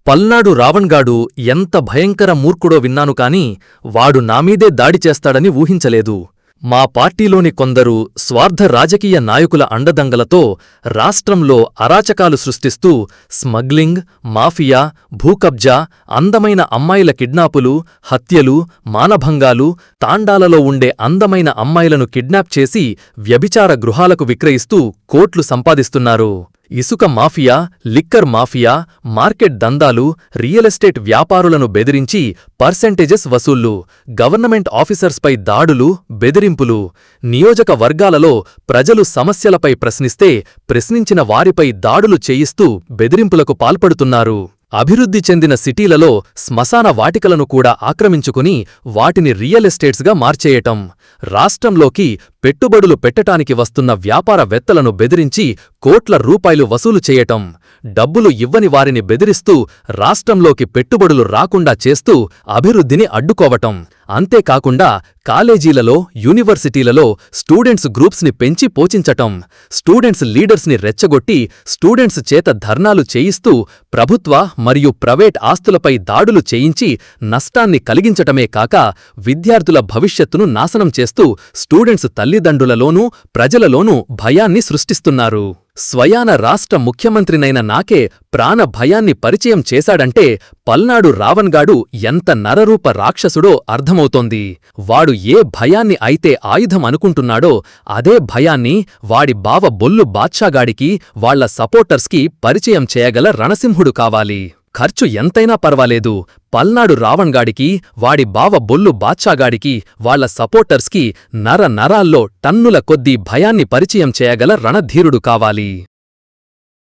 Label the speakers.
Speaker 1: పల్నాడు రావణ్గాడు ఎంత భయంకర మూర్ఖుడో విన్నాను కాని వాడు నామీదే దాడి చేస్తాడని ఊహించలేదు. మా పార్టీలోని కొందరు స్వార్థ రాజకీయ నాయకుల అండదంగలతో రాష్ట్రంలో అరాచకాలు సృష్టిస్తూ స్మగ్లింగ్, మాఫియా, భూకబ్జా, అందమైన అమ్మాయిల కిడ్నాపులు, హత్యలు, మానభంగాలు, తాండాలలో ఉండే అందమైన అమ్మాయిలను కిడ్నాప్ చేసి వ్యభిచార గృహాలకు విక్రయిస్తూ కోట్లు సంపాదిస్తున్నారు. ఇసుక మాఫియా, లిక్కర్ మాఫియా, మార్కెట్ దందాలు, రియల్ ఎస్టేట్ వ్యాపారులను బెదిరించి పర్సెంటేజెస్ వసూళ్లు, గవర్నమెంట్ ఆఫీసర్స్పై దాడులు, బెదిరింపులు, నియోజకవర్గాలలో ప్రజలు సమస్యలపై ప్రశ్నించిన వారిపై దాడులు చేయిస్తూ బెదిరింపులకు పాల్పడుతున్నారు. అభివృద్ధి చెందిన సిటీలలో శ్మశాన వాటికలను కూడా ఆక్రమించుకుని వాటిని రియల్ ఎస్టేట్స్గా మార్చేయటం, రాష్ట్రంలోకి పెట్టుబడులు పెట్టటానికి వస్తున్న వ్యాపారవేత్తలను బెదిరించి కోట్ల రూపాయలు వసూలు చేయటం, డబ్బులు ఇవ్వని వారిని బెదిరిస్తూ రాష్ట్రంలోకి పెట్టుబడులు రాకుండా చేస్తూ అభివృద్ధిని అడ్డుకోవటం, అంతేకాకుండా కాలేజీలలో, యూనివర్సిటీలలో స్టూడెంట్స్ గ్రూప్స్ని పెంచి పోషించటం, స్టూడెంట్స్ లీడర్స్ని రెచ్చగొట్టి స్టూడెంట్స్ చేత ధర్నాలు చేయిస్తూ ప్రభుత్వ మరియు ప్రైవేట్ ఆస్తులపై దాడులు చేయించి నష్టాన్ని కలిగించటమే కాక విద్యార్థుల భవిష్యత్తును నాశనం చేస్తూ స్టూడెంట్స్ తల్లిదండ్రులలోనూ ప్రజలలోనూ భయాన్ని సృష్టిస్తున్నారు. స్వయాన రాష్ట్ర ముఖ్యమంత్రినైన నాకే ప్రాణ భయాన్ని పరిచయం చేశాడంటే పల్నాడు రావణ్గాడు ఎంత నరరూప రాక్షసుడో అర్థమవుతోంది. వాడు ఏ భయాన్ని అయితే ఆయుధం అనుకుంటున్నాడో అదే భయాన్ని వాడి బావ బొల్లు బాద్షాగాడికి, వాళ్ల సపోర్టర్స్కి పరిచయం చేయగల రణసింహుడు కావాలి. ఖర్చు ఎంతైనా పర్వాలేదు, పల్నాడు రావణ్గాడికి, వాడి బావ బొల్లు బాద్షాగాడికి, వాళ్ల సపోర్టర్స్కి నరాల్లో టన్నుల కొద్దీ భయాన్ని పరిచయం చేయగల రణధీరుడు కావాలి.